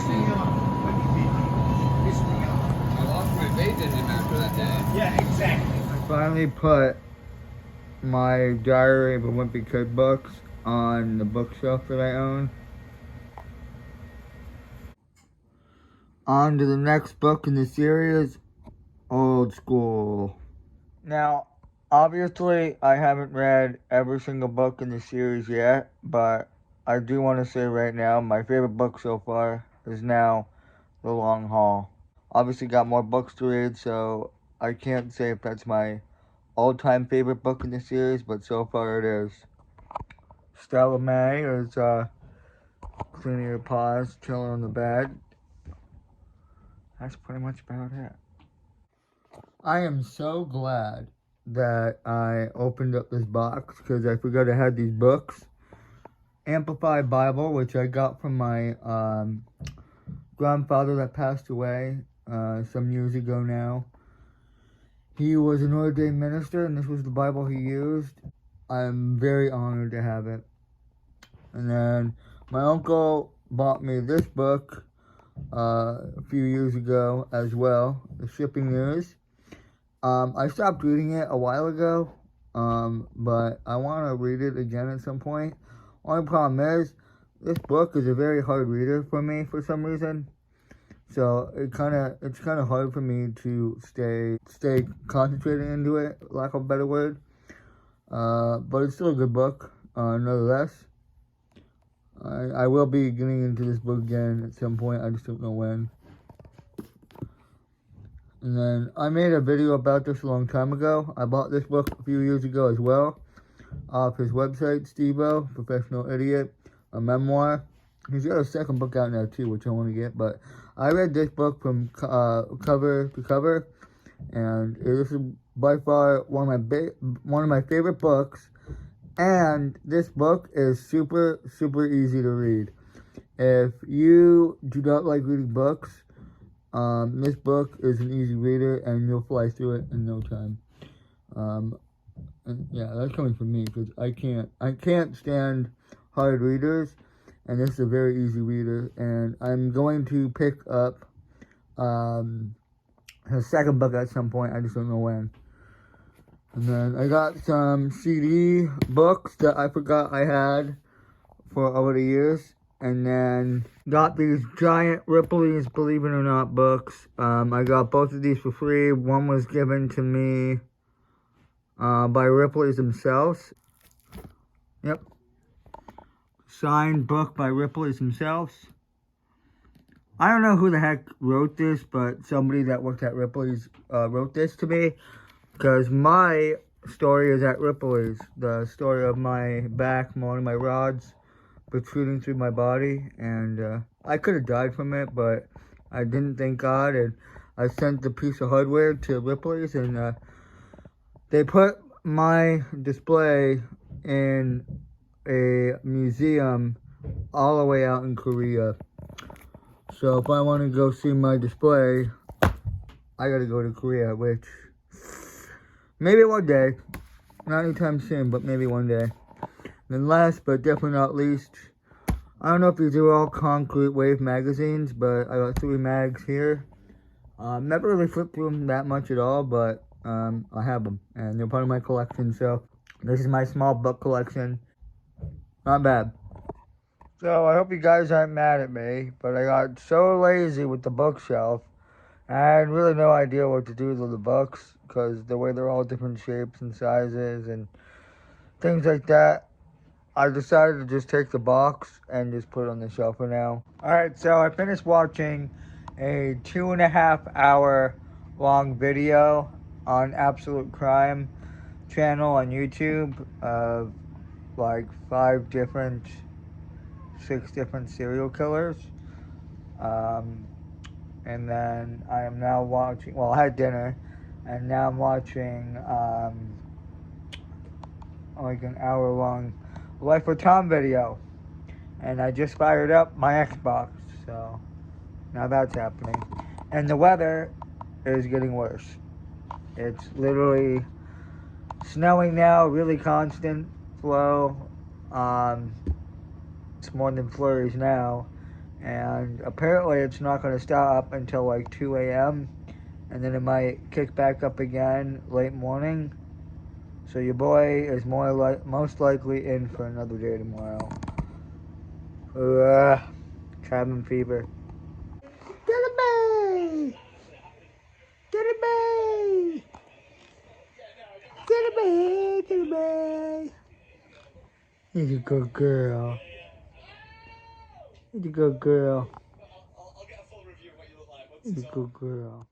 I lost my faith in him after that day. Yeah, exactly. I finally put my Diary of a Wimpy Kid books on the bookshelf that I own. On to the next book in the series, Old School. Now, obviously, I haven't read every single book in the series yet, but I do want to say right now, my favorite book so far is now The Long Haul. Obviously got more books to read, so I can't say if that's my all-time favorite book in the series, but so far it is. Stella May is cleaning her paws, chilling on the bed. That's pretty much about it. I am so glad that I opened up this box because I forgot I had these books. Amplified Bible, which I got from my grandfather that passed away some years ago now. He was an ordained minister, and this was the Bible he used. I'm very honored to have it. And then my uncle bought me this book a few years ago as well, The Shipping News. I stopped reading it a while ago, but I want to read it again at some point. Only problem is, this book is a very hard reader for me for some reason. So it's kind of hard for me to stay concentrated into it, lack of a better word. But it's still a good book, nonetheless. I will be getting into this book again at some point. I just don't know when. And then I made a video about this a long time ago. I bought this book a few years ago as well, off his website, Steve-O, Professional Idiot, a memoir. He's got a second book out now too, which I want to get. But I read this book from cover to cover, and this is by far one of my favorite books. And this book is super, super easy to read. If you do not like reading books, this book is an easy reader, and you'll fly through it in no time. And yeah, that's coming from me because I can't stand hard readers, and this is a very easy reader. And I'm going to pick up his second book at some point. I just don't know when. And then I got some CD books that I forgot I had for over the years. And then got these giant Ripley's Believe It or Not books. I got both of these for free. One was given to me by Ripley's themselves. Yep. Signed book by Ripley's themselves. I don't know who the heck wrote this, but somebody that worked at Ripley's wrote this to me. Because my story is at Ripley's. The story of my back, one of my rods protruding through my body. And I could have died from it, but I didn't, thank God. And I sent the piece of hardware to Ripley's, and they put my display in a museum all the way out in Korea. So if I want to go see my display, I gotta go to Korea, which maybe one day, not anytime soon, but maybe one day. Then last, but definitely not least, I don't know if these are all Concrete Wave magazines, but I got 3 mags here. Never really flipped through them that much at all, but I have them, and they're part of my collection, so this is my small book collection. Not bad. So I hope you guys aren't mad at me, but I got so lazy with the bookshelf. I had really no idea what to do with the books, because the way they're all different shapes and sizes and things like that. I decided to just take the box and just put it on the shelf for now. Alright, so I finished watching a 2.5 hour long video on Absolute Crime channel on YouTube of like 6 different serial killers. And then I am now watching, well, I had dinner, and now I'm watching like an hour long Life of Tom video. And I just fired up my Xbox, so now that's happening. And the weather is getting worse. It's literally snowing now, really constant flow. It's more than flurries now. And apparently it's not going to stop until like 2 a.m. And then it might kick back up again late morning. So your boy is most likely in for another day tomorrow. Cabin fever. Get it, babe! Get it, babe! Get it, babe! Get it, babe! He's a good girl. He's a good girl. He's a good girl.